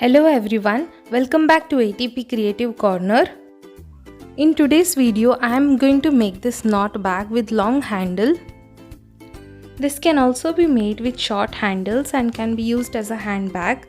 Hello everyone, welcome back to ATP Creative Corner. In today's video, I am going to make this knot bag with long handle. This can also be made with short handles and can be used as a handbag.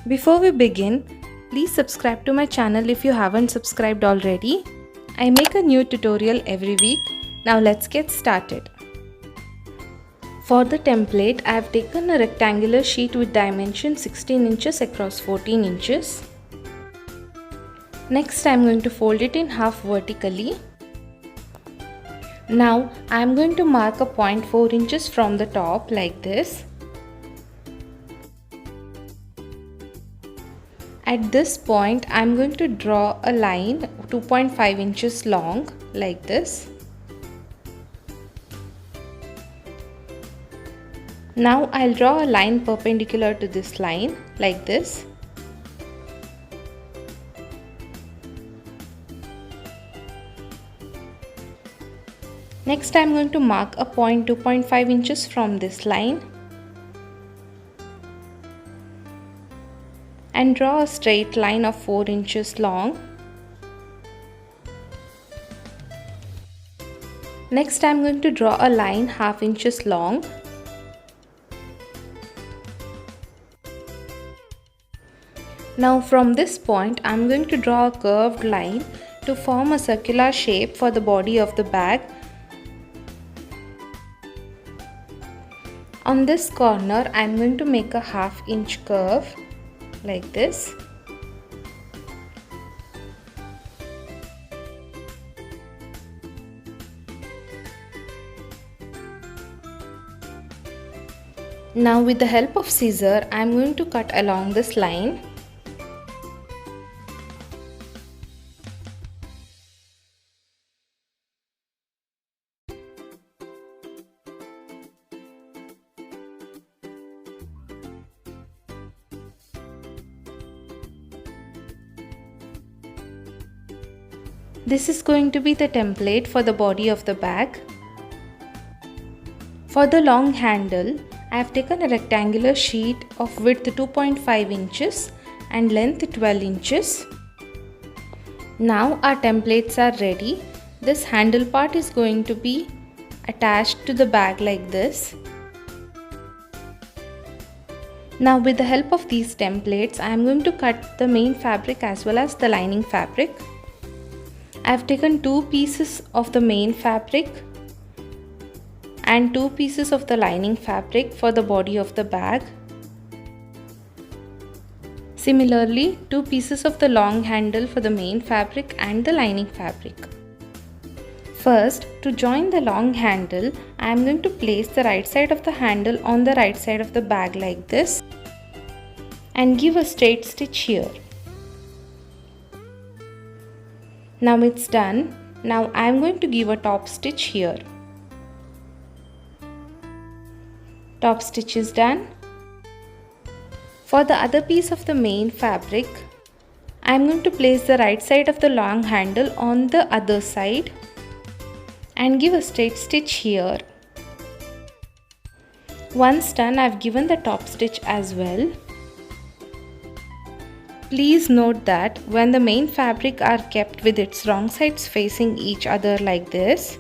Before we begin, please subscribe to my channel if you haven't subscribed already. I make a new tutorial every week. Now let's get started. For the template, I have taken a rectangular sheet with dimension 16 inches across 14 inches. Next, I am going to fold it in half vertically. Now, I am going to mark a point 4 inches from the top like this. At this point, I am going to draw a line 2.5 inches long like this. Now I'll draw a line perpendicular to this line like this. Next I'm going to mark a point 2.5 inches from this line and draw a straight line of 4 inches long. Next I'm going to draw a line half inches long. Now from this point, I am going to draw a curved line to form a circular shape for the body of the bag. On this corner, I am going to make a half-inch curve like this. Now with the help of scissor, I am going to cut along this line. This is going to be the template for the body of the bag. For the long handle, I have taken a rectangular sheet of width 2.5 inches and length 12 inches. Now our templates are ready. This handle part is going to be attached to the bag like this. Now with the help of these templates, I am going to cut the main fabric as well as the lining fabric. I have taken 2 pieces of the main fabric and 2 pieces of the lining fabric for the body of the bag. Similarly, 2 pieces of the long handle for the main fabric and the lining fabric. First, to join the long handle, I am going to place the right side of the handle on the right side of the bag like this and give a straight stitch here. Now it's done. Now I am going to give a top stitch here. Top stitch is done. For the other piece of the main fabric, I am going to place the right side of the long handle on the other side and give a straight stitch here. Once done, I have given the top stitch as well. Please note that when the main fabric are kept with its wrong sides facing each other like this,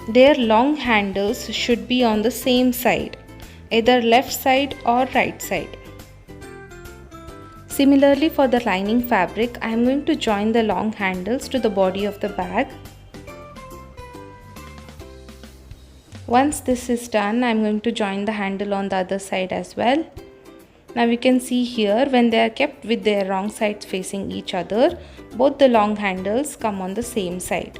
their long handles should be on the same side, either left side or right side. Similarly, for the lining fabric, I am going to join the long handles to the body of the bag. Once this is done, I am going to join the handle on the other side as well. Now you can see here, when they are kept with their wrong sides facing each other, both the long handles come on the same side.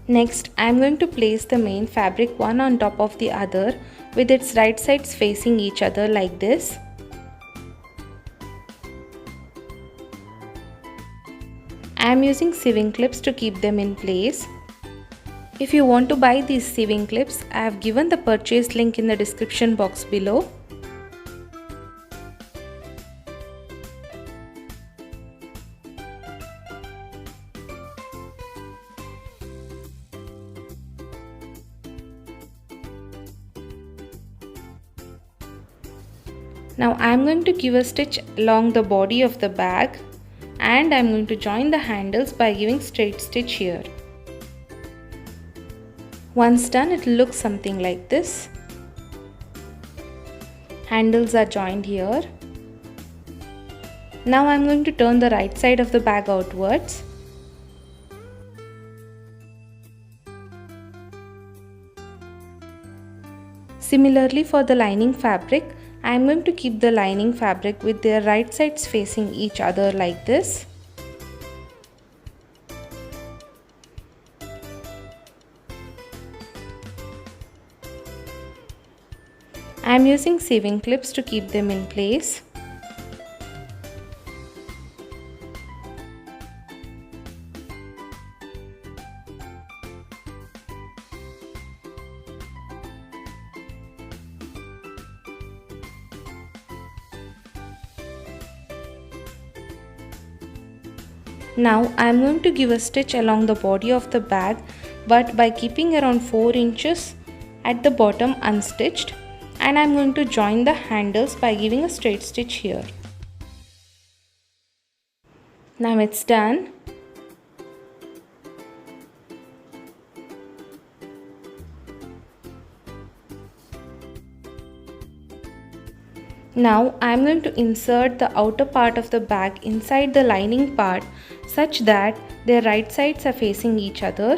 Next, I am going to place the main fabric one on top of the other with its right sides facing each other like this. I am using sewing clips to keep them in place. If you want to buy these sewing clips, I have given the purchase link in the description box below. Now I am going to give a stitch along the body of the bag and I am going to join the handles by giving straight stitch here. Once done, it will look something like this. Handles are joined here. Now I am going to turn the right side of the bag outwards. Similarly for the lining fabric, I am going to keep the lining fabric with their right sides facing each other like this. I am using sewing clips to keep them in place. Now I am going to give a stitch along the body of the bag, but by keeping around 4 inches at the bottom unstitched, and I am going to join the handles by giving a straight stitch here. Now it's done. Now I am going to insert the outer part of the bag inside the lining part such that their right sides are facing each other.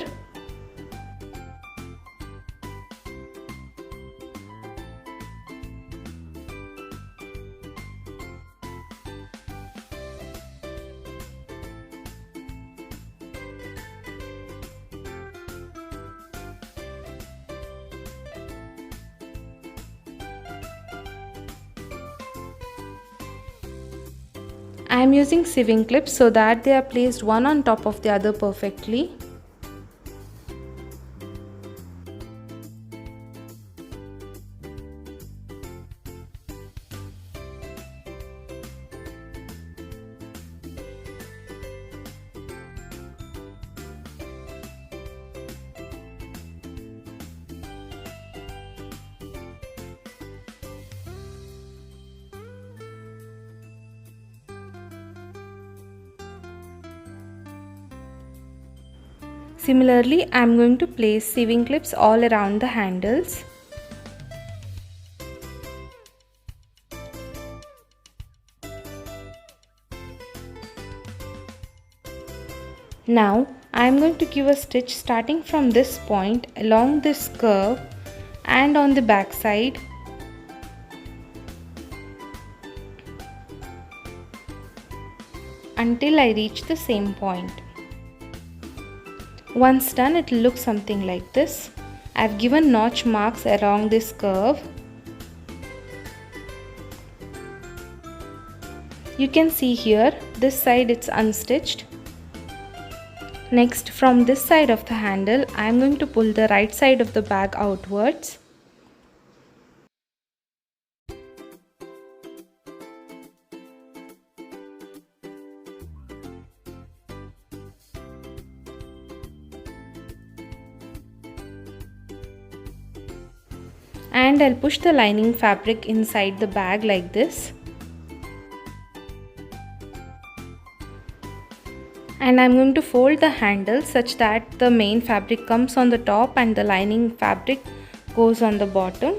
I am using sewing clips so that they are placed one on top of the other perfectly. Similarly, I am going to place sewing clips all around the handles. Now, I am going to give a stitch starting from this point along this curve and on the back side. Until I reach the same point. Once done, it will look something like this. I have given notch marks along this curve. You can see here, this side it's unstitched. Next, from this side of the handle, I am going to pull the right side of the bag outwards. And I'll push the lining fabric inside the bag like this. And I'm going to fold the handle such that the main fabric comes on the top and the lining fabric goes on the bottom.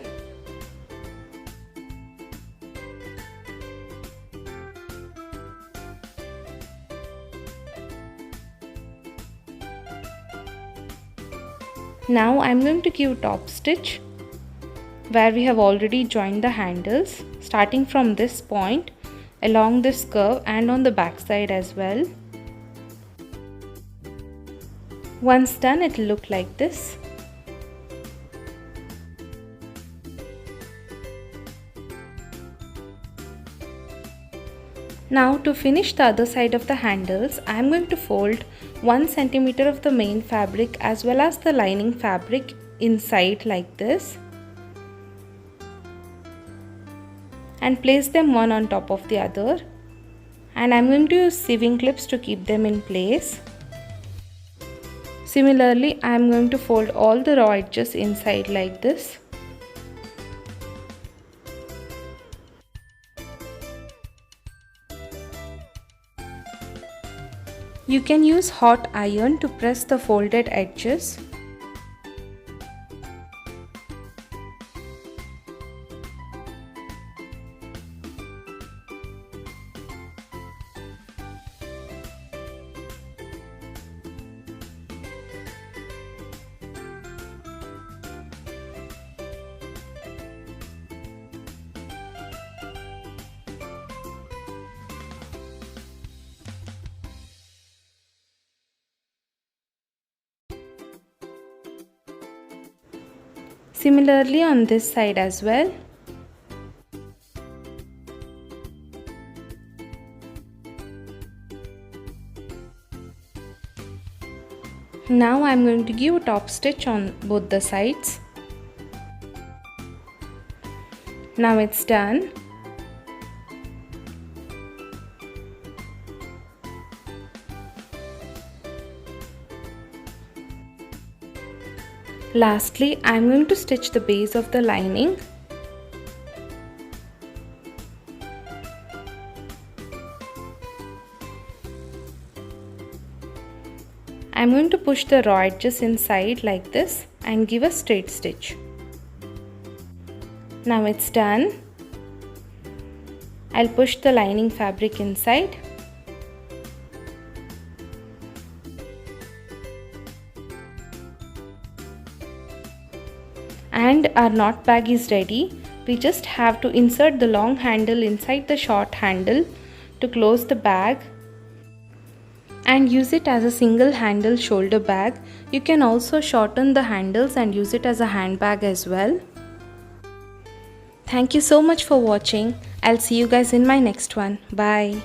Now I'm going to give top stitch where we have already joined the handles, starting from this point along this curve and on the back side as well. Once done, it will look like this. Now to finish the other side of the handles, I am going to fold 1 cm of the main fabric as well as the lining fabric inside like this. And place them one on top of the other, and I am going to use sewing clips to keep them in place. Similarly, I am going to fold all the raw edges inside like this. You can use hot iron to press the folded edges. Similarly on this side as well. Now I am going to give a top stitch on both the sides. Now it's done. Lastly, I am going to stitch the base of the lining. I am going to push the raw edges inside like this and give a straight stitch. Now it's done. I'll push the lining fabric inside. And our knot bag is ready. We just have to insert the long handle inside the short handle to close the bag and use it as a single handle shoulder bag. You can also shorten the handles and use it as a handbag as well. Thank you so much for watching. I'll see you guys in my next one. Bye.